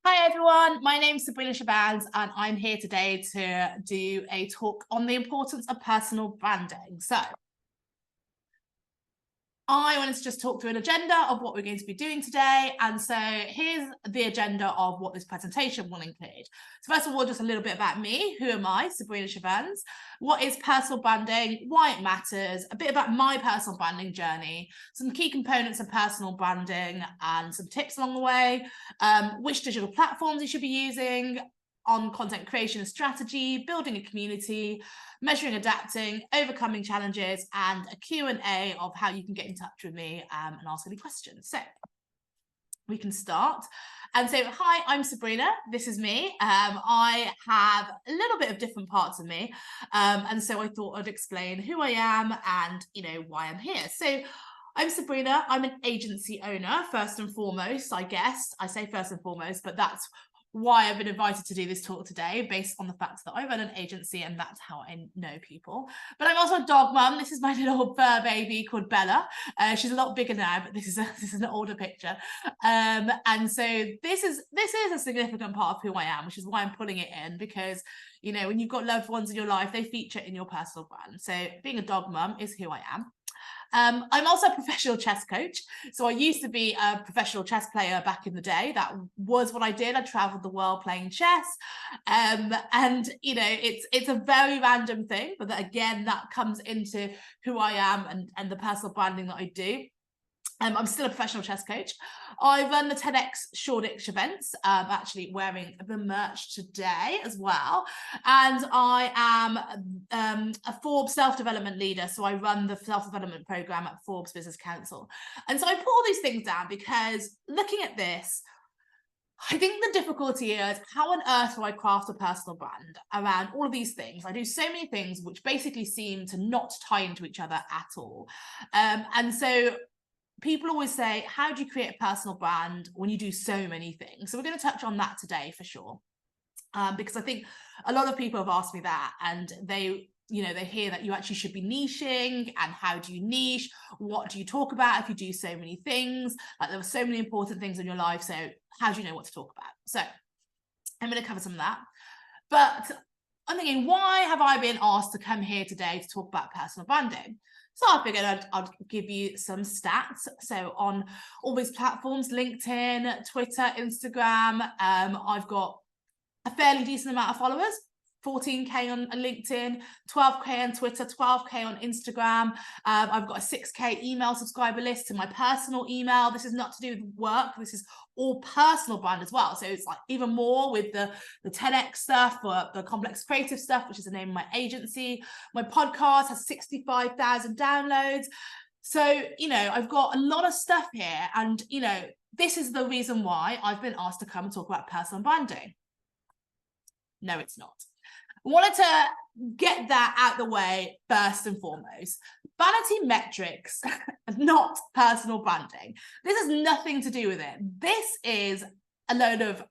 Hi everyone, my name's Sabrina Chevannes and I'm here today to do a talk on the importance of personal branding. So I wanted to just talk through an agenda of what we're going to be doing today. And so here's the agenda of what this presentation will include. So first of all, just a little bit about me. Who am I? Sabrina Chevannes. What is personal branding? Why it matters? A bit about my personal branding journey, some key components of personal branding and some tips along the way, which digital platforms you should be using, on content creation and strategy, building a community, measuring, adapting, overcoming challenges, and a Q&A of how you can get in touch with me and ask any questions. So we can start. And so, hi, I'm Sabrina. This is me. I have a little bit of different parts of me. And so I thought I'd explain who I am and, why I'm here. So I'm Sabrina. I'm an agency owner, first and foremost, I guess. I say first and foremost, but that's why I've been invited to do this talk today, based on the fact that I run an agency and that's how I know people. But I'm also a dog mum. This is my little fur baby called Bella. She's a lot bigger now, but this is an older picture. And so this is a significant part of who I am, which is why I'm putting it in, because when you've got loved ones in your life, they feature in your personal brand. So being a dog mum is who I am. I'm also a professional chess coach. So I used to be a professional chess player back in the day. That was what I did. I traveled the world playing chess. And it's a very random thing, but again, that comes into who I am and the personal branding that I do. I'm still a professional chess coach. I run the TEDx Shoreditch events, actually wearing the merch today as well. And I am a Forbes self-development leader. So I run the self-development program at Forbes Business Council. And so I put all these things down because looking at this, I think the difficulty is how on earth do I craft a personal brand around all of these things? I do so many things which basically seem to not tie into each other at all. And so people always say, how do you create a personal brand when you do so many things? So we're going to touch on that today for sure. Because I think a lot of people have asked me that, and they hear that you actually should be niching, and how do you niche? What do you talk about if you do so many things? Like, there are so many important things in your life. So how do you know what to talk about? So I'm going to cover some of that. But I'm thinking, why have I been asked to come here today to talk about personal branding? So I figured I'd give you some stats. So on all these platforms, LinkedIn, Twitter, Instagram, I've got a fairly decent amount of followers. 14k on LinkedIn, 12k on Twitter, 12k on Instagram. I've got a 6k email subscriber list to my personal email. This is not to do with work. This is all personal brand as well. So it's like even more with the TEDx stuff, or the complex creative stuff, which is the name of my agency. My podcast has 65,000 downloads. So, I've got a lot of stuff here, and, this is the reason why I've been asked to come and talk about personal branding. No, it's not. I wanted to get that out the way first and foremost. Vanity metrics, not personal branding. This has nothing to do with it. This is a load of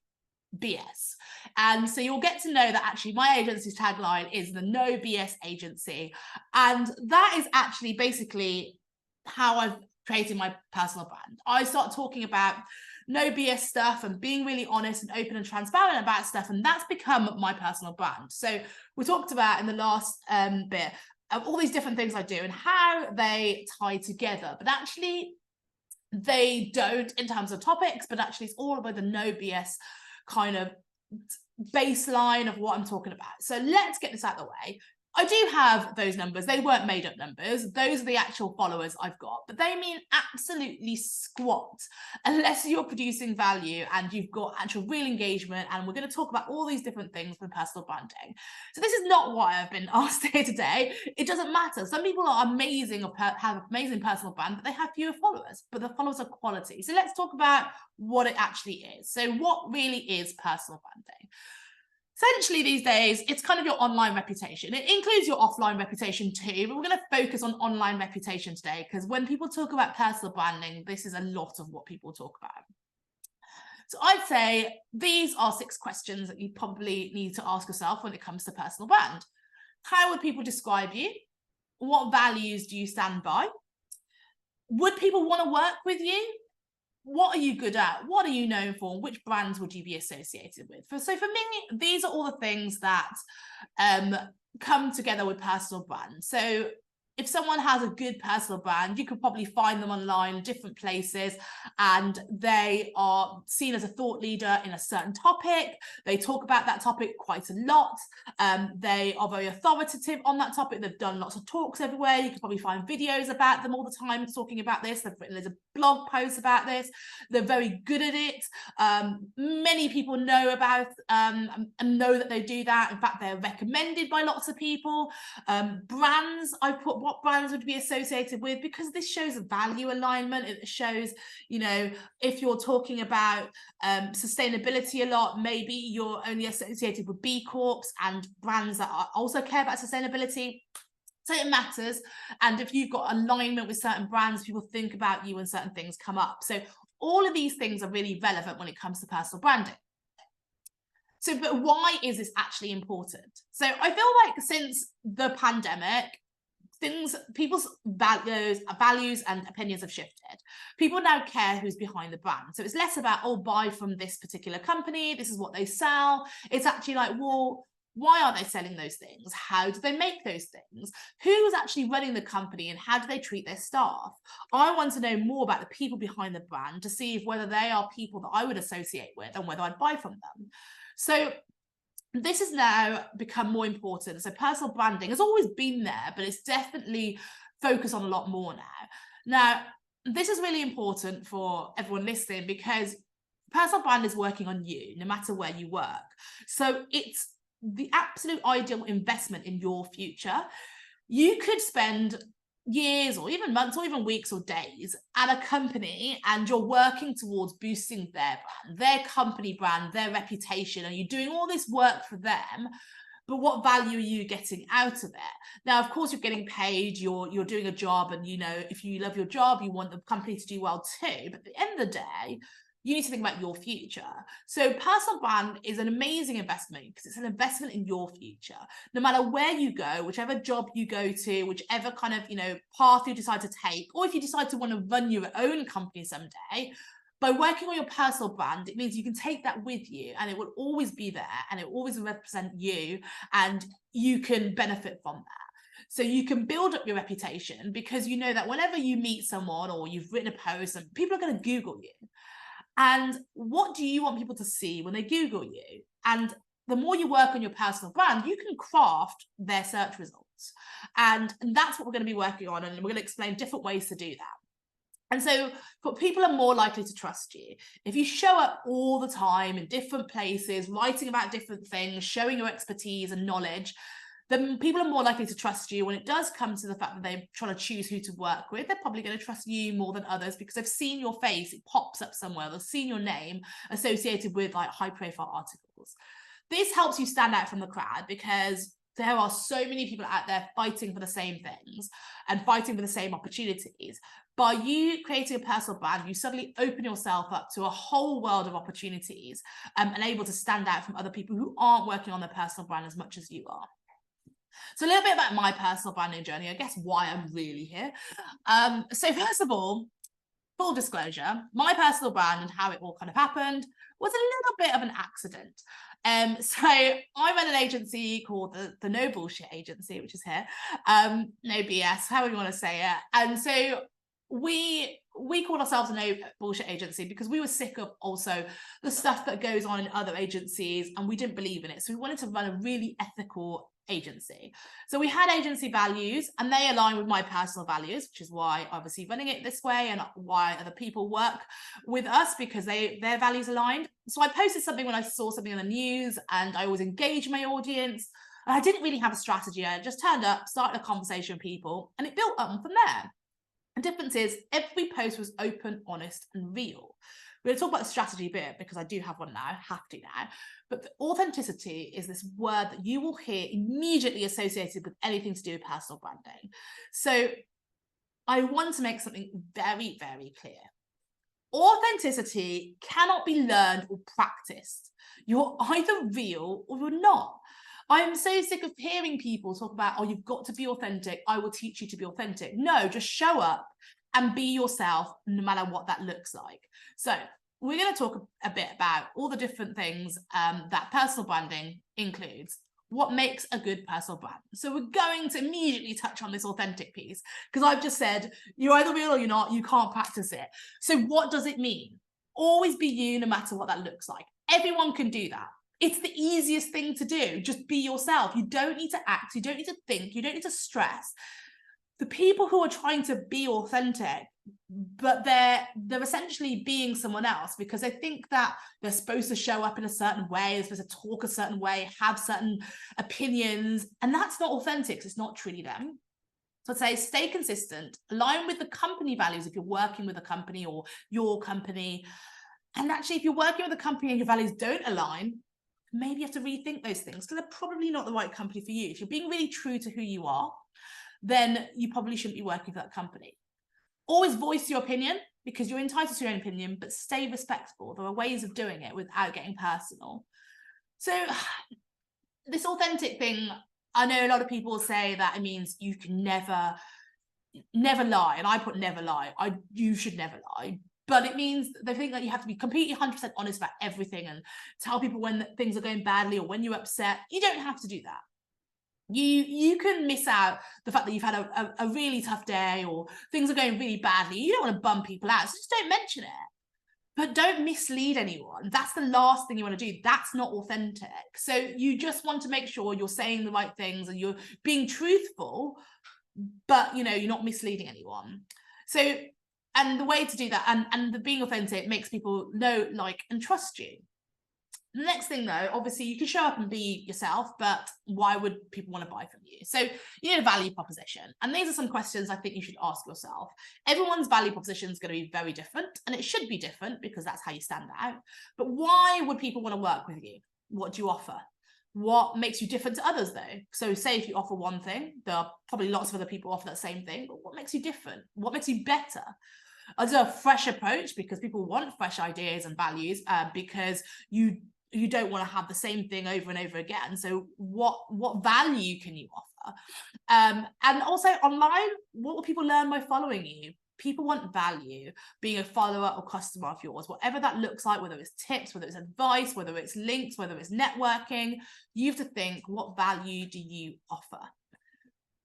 BS. And so you'll get to know that actually my agency's tagline is the no BS agency. And that is actually basically how I've created my personal brand. I start talking about no BS stuff and being really honest and open and transparent about stuff, and that's become my personal brand. So we talked about in the last bit of all these different things I do and how they tie together, but actually they don't in terms of topics, but actually it's all about the no BS kind of baseline of what I'm talking about. So let's get this out of the way. I do have those numbers. They weren't made up numbers. Those are the actual followers I've got, but they mean absolutely squat unless you're producing value and you've got actual real engagement. And we're going to talk about all these different things with personal branding. So this is not why I've been asked here today. It doesn't matter. Some people are amazing or have amazing personal brand, but they have fewer followers, but the followers are quality. So let's talk about what it actually is. So what really is personal branding? Essentially, these days, it's kind of your online reputation. It includes your offline reputation too, but we're going to focus on online reputation today, because when people talk about personal branding, this is a lot of what people talk about. So I'd say these are 6 questions that you probably need to ask yourself when it comes to personal brand. How would people describe you? What values do you stand by? Would people want to work with you? what are you good at? What are you known for? Which brands would you be associated with? So for me, these are all the things that come together with personal brand. So if someone has a good personal brand, you could probably find them online, different places, and they are seen as a thought leader in a certain topic. They talk about that topic quite a lot. They are very authoritative on that topic. They've done lots of talks everywhere. You can probably find videos about them all the time talking about this. They've written loads of blog posts about this. They're very good at it. Many people know about and know that they do that. In fact, they're recommended by lots of people. Brands, I put what brands would be associated with, because this shows a value alignment. It shows, you know, if you're talking about sustainability a lot, maybe you're only associated with B Corps and brands that also care about sustainability. So it matters. And if you've got alignment with certain brands, people think about you and certain things come up. So all of these things are really relevant when it comes to personal branding. So, but why is this actually important? So I feel like since the pandemic, people's values and opinions have shifted. People now care who's behind the brand. So it's less about, oh, buy from this particular company, this is what they sell. It's actually like, well, why are they selling those things? How do they make those things? Who's actually running the company and how do they treat their staff? I want to know more about the people behind the brand to see whether they are people that I would associate with and whether I'd buy from them. So this has now become more important. So personal branding has always been there, but it's definitely focused on a lot more now. Now, this is really important for everyone listening because personal brand is working on you no matter where you work. So it's the absolute ideal investment in your future. You could spend years or even months or even weeks or days at a company and you're working towards boosting their brand, their company brand, their reputation, and you're doing all this work for them, but what value are you getting out of it? Now, of course, you're getting paid, you're doing a job, and you know, if you love your job, you want the company to do well too, but at the end of the day, you need to think about your future. So personal brand is an amazing investment because it's an investment in your future. No matter where you go, whichever job you go to, whichever kind of, you know, path you decide to take, or if you decide to want to run your own company someday, by working on your personal brand, it means you can take that with you and it will always be there and it will always represent you and you can benefit from that. So you can build up your reputation because you know that whenever you meet someone or you've written a post and people are going to Google you. And what do you want people to see when they Google you? And the more you work on your personal brand, you can craft their search results. And that's what we're going to be working on. And we're going to explain different ways to do that. And so people are more likely to trust you. If you show up all the time in different places, writing about different things, showing your expertise and knowledge, then people are more likely to trust you. When it does come to the fact that they're trying to choose who to work with, they're probably going to trust you more than others because they've seen your face, it pops up somewhere, they've seen your name associated with like high profile articles. This helps you stand out from the crowd because there are so many people out there fighting for the same things and fighting for the same opportunities. By you creating a personal brand, you suddenly open yourself up to a whole world of opportunities and able to stand out from other people who aren't working on their personal brand as much as you are. So a little bit about my personal branding journey, I guess why I'm really here. So first of all, full disclosure, my personal brand and how it all kind of happened was a little bit of an accident. So I run an agency called the No Bullshit Agency, which is here. No BS, however you want to say it. And so we called ourselves a No Bullshit Agency because we were sick of also the stuff that goes on in other agencies and we didn't believe in it. So we wanted to run a really ethical agency. So we had agency values and they align with my personal values, which is why obviously running it this way and why other people work with us because their values aligned. So I posted something when I saw something in the news and I always engage my audience. And I didn't really have a strategy. I just turned up, started a conversation with people and it built up from there. The difference is every post was open, honest and real. We're going to talk about the strategy bit because I do have one now, have to now. But the authenticity is this word that you will hear immediately associated with anything to do with personal branding. So I want to make something very, very clear. Authenticity cannot be learned or practiced. You're either real or you're not. I'm so sick of hearing people talk about, oh, you've got to be authentic. I will teach you to be authentic. No, just show up and be yourself no matter what that looks like. So we're going to talk a bit about all the different things that personal branding includes. What makes a good personal brand? So we're going to immediately touch on this authentic piece, because I've just said you're either real or you're not, you can't practice it. So what does it mean? Always be you no matter what that looks like. Everyone can do that. It's the easiest thing to do. Just be yourself. You don't need to act, you don't need to think, you don't need to stress. The people who are trying to be authentic, but they're essentially being someone else because they think that they're supposed to show up in a certain way, they're supposed to talk a certain way, have certain opinions, and that's not authentic. It's not truly them. So I'd say stay consistent, align with the company values if you're working with a company or your company. And actually, if you're working with a company and your values don't align, maybe you have to rethink those things because they're probably not the right company for you. If you're being really true to who you are, then you probably shouldn't be working for that company. Always voice your opinion because you're entitled to your own opinion, but stay respectful. There are ways of doing it without getting personal. So this authentic thing, I know a lot of people say that it means you can never lie. And I put never lie. You should never lie. But it means they think that you have to be completely 100% honest about everything and tell people when things are going badly or when you're upset. You don't have to do that. You can miss out the fact that you've had a really tough day or things are going really badly. You don't want to bum people out, so just don't mention it. But don't mislead anyone. That's the last thing you want to do. That's not authentic. So you just want to make sure you're saying the right things and you're being truthful, but you're not misleading anyone. So, and the way to do that and the being authentic makes people know, like, and trust you. The next thing though, obviously you can show up and be yourself, but why would people want to buy from you? So you need a value proposition. And these are some questions I think you should ask yourself. Everyone's value proposition is going to be very different, and it should be different because that's how you stand out. But why would people want to work with you? What do you offer? What makes you different to others though? So say if you offer one thing, there are probably lots of other people offer that same thing, but what makes you different? What makes you better? I'll do a fresh approach because people want fresh ideas and values because you don't want to have the same thing over and over again. So what value can you offer? And also online, what will people learn by following you? People want value, being a follower or customer of yours, whatever that looks like, whether it's tips, whether it's advice, whether it's links, whether it's networking. You have to think, what value do you offer?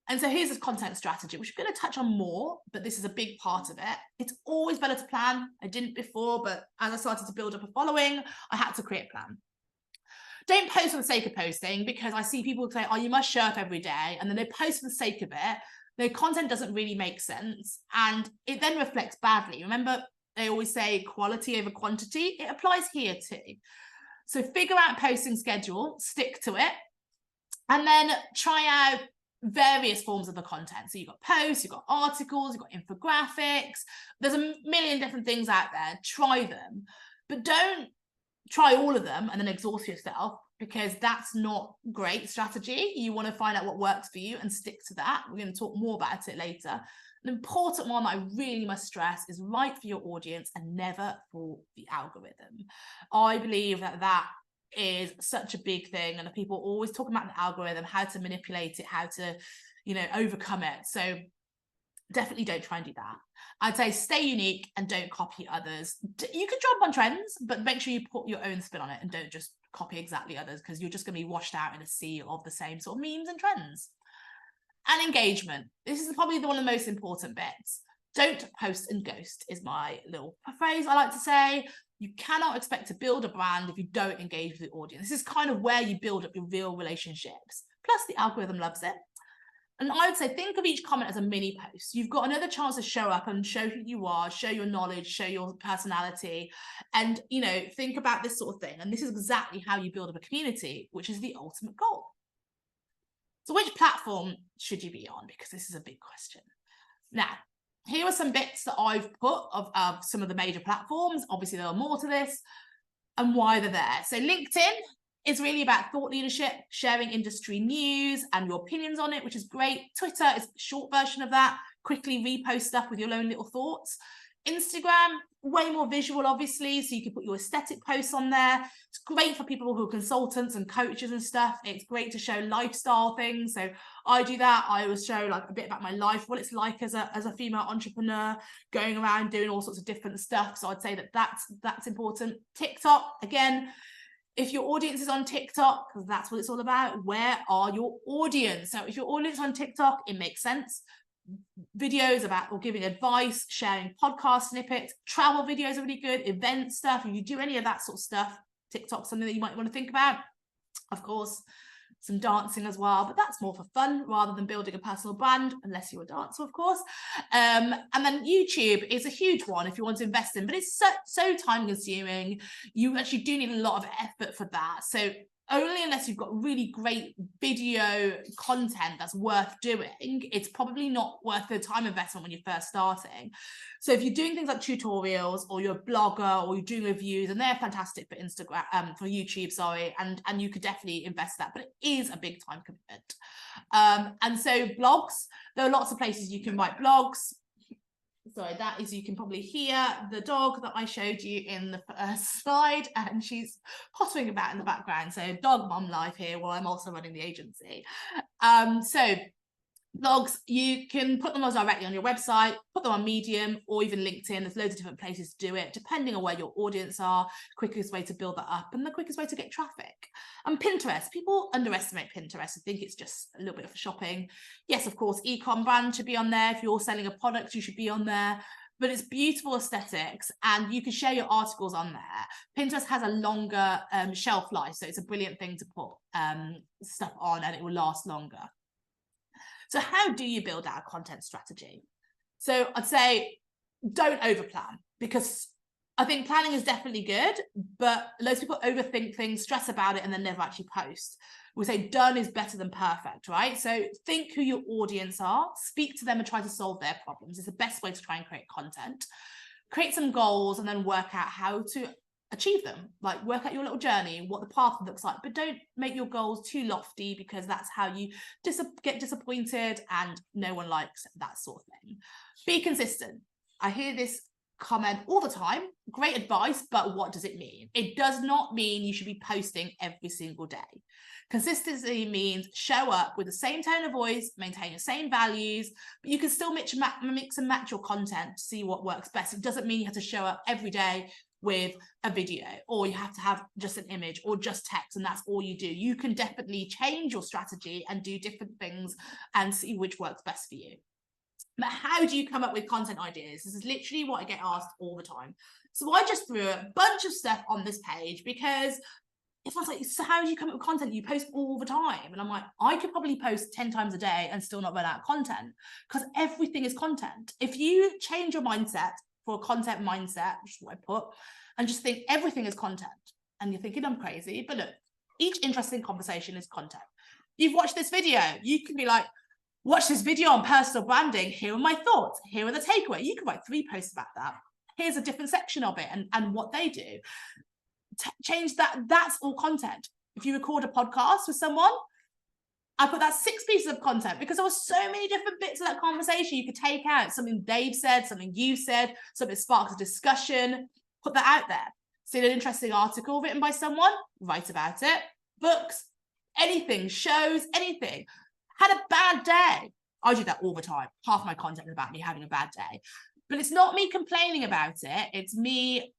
And so here's this content strategy, which we're going to touch on more, but this is a big part of it. It's always better to plan. I didn't before, but as I started to build up a following, I had to create a plan. Don't post for the sake of posting, because I see people say, oh, you must show up every day. And then they post for the sake of it. Their content doesn't really make sense. And it then reflects badly. Remember, they always say quality over quantity. It applies here too. So figure out posting schedule, stick to it, and then try out various forms of the content. So you've got posts, you've got articles, you've got infographics. There's a million different things out there. Try them, but don't try all of them and then exhaust yourself, because that's not great strategy. You want to find out what works for you and stick to that. We're going to talk more about it later. An important one that I really must stress is right for your audience and never for the algorithm. I believe that is such a big thing, and people always talk about the algorithm, how to manipulate it, how to overcome it. So definitely don't try and do that. I'd say stay unique and don't copy others. You can jump on trends, but make sure you put your own spin on it and don't just copy exactly others, because you're just going to be washed out in a sea of the same sort of memes and trends. And engagement. This is probably one of the most important bits. Don't post and ghost is my little phrase I like to say. You cannot expect to build a brand if you don't engage with the audience. This is kind of where you build up your real relationships. Plus the algorithm loves it. And I would say, think of each comment as a mini post. You've got another chance to show up and show who you are, show your knowledge, show your personality, and, think about this sort of thing. And this is exactly how you build up a community, which is the ultimate goal. So which platform should you be on? Because this is a big question. Now, here are some bits that I've put of some of the major platforms. Obviously, there are more to this and why they're there. So LinkedIn is really about thought leadership, sharing industry news and your opinions on it, which is great. Twitter is a short version of that. Quickly repost stuff with your own little thoughts. Instagram, way more visual, obviously, so you can put your aesthetic posts on there. It's great for people who are consultants and coaches and stuff. It's great to show lifestyle things. So I do that. I always show like a bit about my life, what it's like as a female entrepreneur, going around doing all sorts of different stuff. So I'd say that that's important. TikTok, again, if your audience is on TikTok, because that's what it's all about, where are your audience? So if your audience is on TikTok, it makes sense. Videos about or giving advice, sharing podcast snippets, travel videos are really good, event stuff. If you do any of that sort of stuff, TikTok's something that you might want to think about. Of course, some dancing as well, but that's more for fun rather than building a personal brand, unless you're a dancer, of course. And then YouTube is a huge one if you want to invest in, but it's so time consuming. You actually do need a lot of effort for that. So only unless you've got really great video content that's worth doing, it's probably not worth the time investment when you're first starting. So if you're doing things like tutorials, or you're a blogger, or you're doing reviews, and they're fantastic for Instagram, for YouTube, sorry, and you could definitely invest that, but it is a big time commitment. And so blogs, there are lots of places you can write blogs. Sorry, that is, you can probably hear the dog that I showed you in the first slide, and she's pottering about in the background. So dog mum life here while I'm also running the agency. So blogs, you can put them directly on your website, put them on Medium, or even LinkedIn. There's loads of different places to do it, depending on where your audience are. Quickest way to build that up, and the quickest way to get traffic. And Pinterest, people underestimate Pinterest and think it's just a little bit of shopping. Yes, of course, e-com brand should be on there. If you're selling a product, you should be on there. But it's beautiful aesthetics, and you can share your articles on there. Pinterest has a longer shelf life, so it's a brilliant thing to put stuff on, and it will last longer. So how do you build out a content strategy? So I'd say don't overplan, because I think planning is definitely good, but loads of people overthink things, stress about it, and then never actually post. We say done is better than perfect, right? So think who your audience are, speak to them and try to solve their problems. It's the best way to try and create content. Create some goals and then work out how to achieve them. Like, work out your little journey, what the path looks like, but don't make your goals too lofty, because that's how you get disappointed, and no one likes that sort of thing. Be consistent. I hear this comment all the time. Great advice, but what does it mean? It does not mean you should be posting every single day. Consistency means show up with the same tone of voice, maintain the same values, but you can still mix and match your content to see what works best. It doesn't mean you have to show up every day with a video, or you have to have just an image or just text and that's all you do. You can definitely change your strategy and do different things and see which works best for you. But how do you come up with content ideas? This is literally what I get asked all the time. So I just threw a bunch of stuff on this page, because everyone's like, so how do you come up with content? You post all the time. And I'm like, I could probably post 10 times a day and still not run out of content, because everything is content. If you change your mindset for a content mindset, which is what I put, and just think everything is content, and you're thinking I'm crazy, but look, each interesting conversation is content. You've watched this video, you can be like, watch this video on personal branding, here are my thoughts, here are the takeaways. You can write 3 posts about that. Here's a different section of it and what they do. Change that. That's all content. If you record a podcast with someone, I put that 6 pieces of content, because there were so many different bits of that conversation you could take out. Something they've said, something you said, something that sparks a discussion, put that out there. See an interesting article written by someone, write about it. Books, anything, shows, anything. Had a bad day. I do that all the time. Half my content is about me having a bad day. But it's not me complaining about it. It's me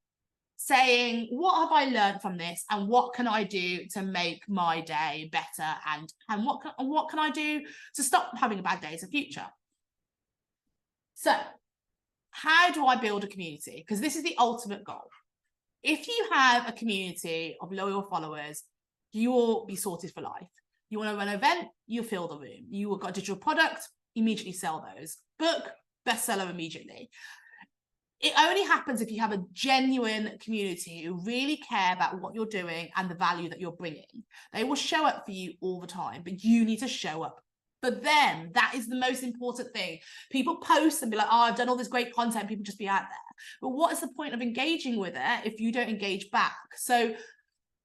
saying, what have I learned from this, and what can I do to make my day better, and what can I do to stop having a bad day in the future? So how do I build a community? Because this is the ultimate goal. If you have a community of loyal followers, you will be sorted for life. You want to run an event, you fill the room. You have got a digital product, immediately sell those. Book, bestseller immediately. It only happens if you have a genuine community who really care about what you're doing and the value that you're bringing. They will show up for you all the time, but you need to show up for them. That is the most important thing. People post and be like, oh, I've done all this great content, people just be out there. But what is the point of engaging with it if you don't engage back? So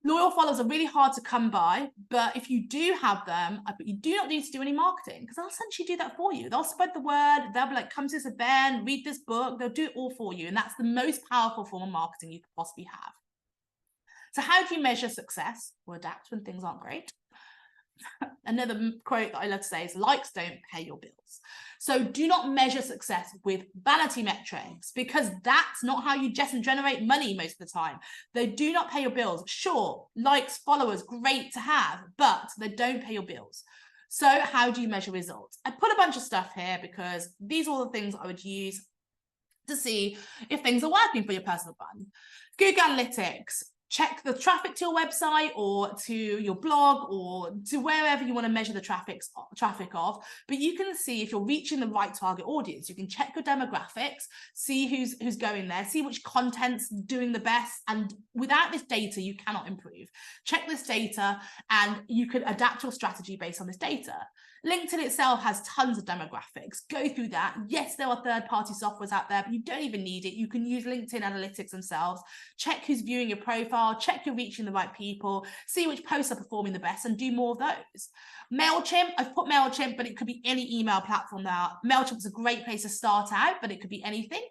Loyal followers are really hard to come by, but if you do have them, you do not need to do any marketing, because they'll essentially do that for you. They'll spread the word. They'll be like, come to this event, read this book. They'll do it all for you. And that's the most powerful form of marketing you could possibly have. So how do you measure success or adapt when things aren't great? Another quote that I love to say is, likes don't pay your bills. So do not measure success with vanity metrics, because that's not how you generate money most of the time. They do not pay your bills. Sure, likes, followers, great to have, but they don't pay your bills. So how do you measure results? I put a bunch of stuff here because these are all the things I would use to see if things are working for your personal brand. Google Analytics. Check the traffic to your website or to your blog or to wherever you want to measure the traffic of, but you can see if you're reaching the right target audience. You can check your demographics, see who's going there, see which content's doing the best, and without this data you cannot improve. Check this data and you can adapt your strategy based on this data. LinkedIn itself has tons of demographics. Go through that. Yes, there are third-party softwares out there, but you don't even need it. You can use LinkedIn Analytics themselves. Check who's viewing your profile. Check you're reaching the right people. See which posts are performing the best and do more of those. MailChimp, I've put MailChimp, but it could be any email platform now. MailChimp is a great place to start out, but it could be anything.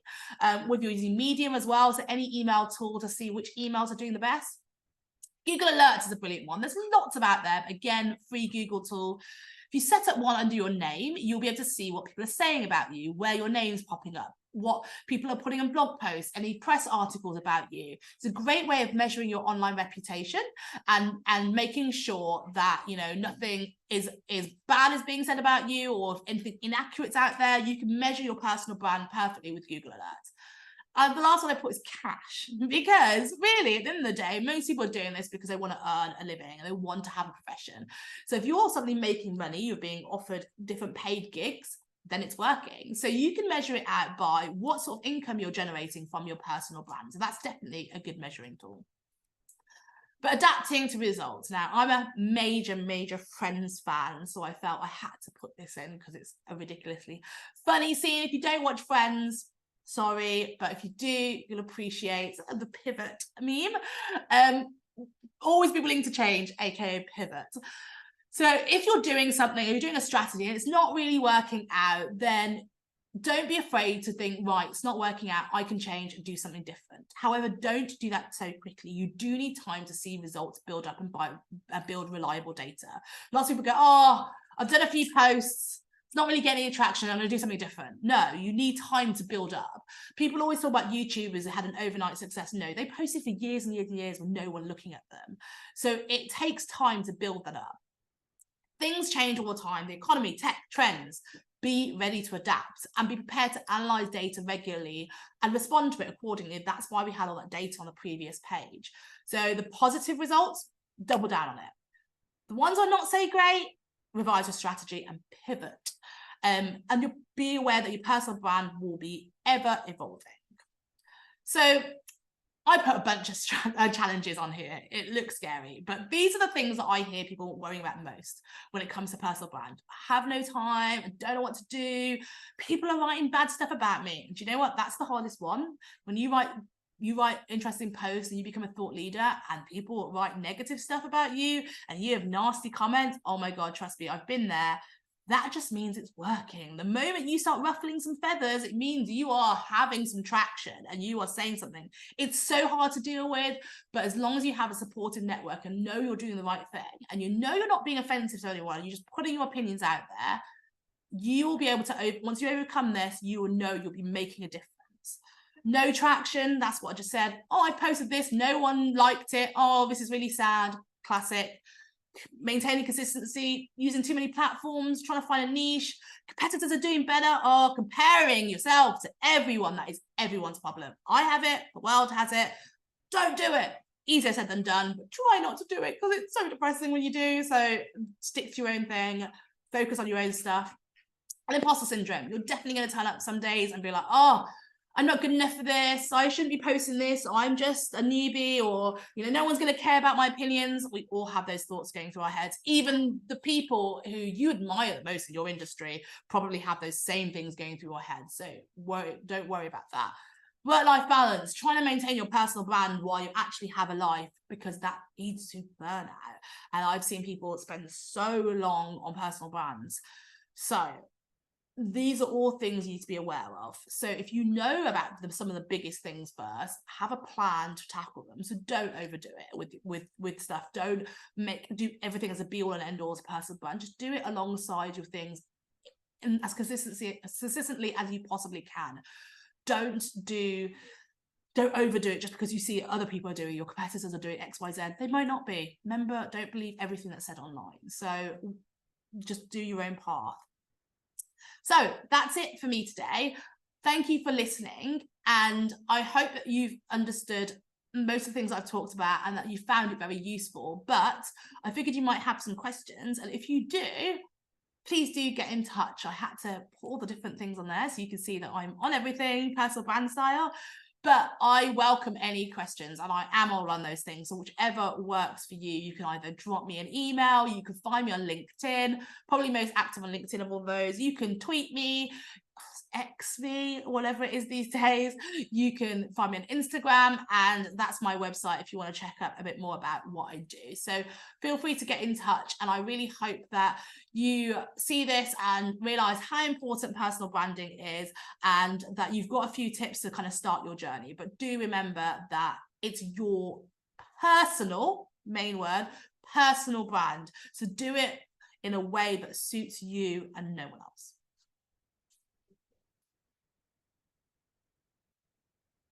Whether you're using Medium as well, so any email tool to see which emails are doing the best. Google Alerts is a brilliant one. There's lots about them. Again, free Google tool. If you set up one under your name, you'll be able to see what people are saying about you, where your name's popping up, what people are putting in blog posts, any press articles about you. It's a great way of measuring your online reputation and making sure that, you know, nothing is bad is being said about you, or if anything inaccurate's out there. You can measure your personal brand perfectly with Google Alerts. The last one I put is cash, because really at the end of the day, most people are doing this because they want to earn a living and they want to have a profession. So if you're suddenly making money, you're being offered different paid gigs, then it's working. So you can measure it out by what sort of income you're generating from your personal brand. So that's definitely a good measuring tool. But adapting to results. Now, I'm a major Friends fan, so I felt I had to put this in because it's a ridiculously funny scene. If you don't watch Friends, sorry, but if you do, you'll appreciate the pivot meme. Always be willing to change, aka pivot. So if you're doing something, or you're doing a strategy and it's not really working out, then don't be afraid to think, right, it's not working out, I can change and do something different. However, don't do that so quickly. You do need time to see results build up and build reliable data. Lots of people go, oh, I've done a few posts, it's not really getting any traction, I'm going to do something different. No, you need time to build up. People always talk about YouTubers that had an overnight success. No, they posted for years and years and years with no one looking at them. So it takes time to build that up. Things change all the time. The economy, tech, trends. Be ready to adapt and be prepared to analyze data regularly and respond to it accordingly. That's why we had all that data on the previous page. So the positive results, double down on it. The ones are not so great, revise your strategy and pivot. And you'll be aware that your personal brand will be ever evolving. So I put a bunch of challenges on here. It looks scary, but these are the things that I hear people worrying about most when it comes to personal brand. I have no time, I don't know what to do. People are writing bad stuff about me. And do you know what? That's the hardest one. When you write interesting posts and you become a thought leader and people write negative stuff about you and you have nasty comments, oh my God, trust me, I've been there. That just means it's working. The moment you start ruffling some feathers, it means you are having some traction and you are saying something. It's so hard to deal with, but as long as you have a supportive network and know you're doing the right thing and you know you're not being offensive to anyone, you're just putting your opinions out there, you will be able to, once you overcome this, you will know you'll be making a difference. No traction, that's what I just said. Oh, I posted this, no one liked it. Oh, this is really sad. Classic. Maintaining consistency, using too many platforms, trying to find a niche. Competitors are doing better. Oh, comparing yourself to everyone. That is everyone's problem. I have it, the world has it. Don't do it. Easier said than done, but try not to do it because it's so depressing when you do. So stick to your own thing, focus on your own stuff. And imposter syndrome. You're definitely going to turn up some days and be like, oh, I'm not good enough for this, I shouldn't be posting this, or I'm just a newbie, or, you know, no one's going to care about my opinions. We all have those thoughts going through our heads. Even the people who you admire the most in your industry probably have those same things going through your head. So don't worry about that. Work-life balance, trying to maintain your personal brand while you actually have a life, because that leads to burnout. And I've seen people spend so long on personal brands. So these are all things you need to be aware of. So if you know about some of the biggest things first, have a plan to tackle them. So don't overdo it with stuff. Don't do everything as a be all and end all as a personal brand. Just do it alongside your things and as consistently as you possibly can. Don't overdo it just because you see other people are doing, your competitors are doing X, Y, Z. They might not be. Remember, don't believe everything that's said online. So just do your own path. So that's it for me today. Thank you for listening. And I hope that you've understood most of the things I've talked about and that you found it very useful. But I figured you might have some questions. And if you do, please do get in touch. I had to put all the different things on there so you can see that I'm on everything, personal brand style. But I welcome any questions, and I am all on those things. So whichever works for you, you can either drop me an email, you can find me on LinkedIn, probably most active on LinkedIn of all those. You can tweet me, X me, whatever it is these days. You can find me on Instagram, and that's my website if you want to check out a bit more about what I do. So feel free to get in touch, and I really hope that you see this and realize how important personal branding is, and that you've got a few tips to kind of start your journey. But do remember that it's your personal, main word, personal brand. So do it in a way that suits you and no one else.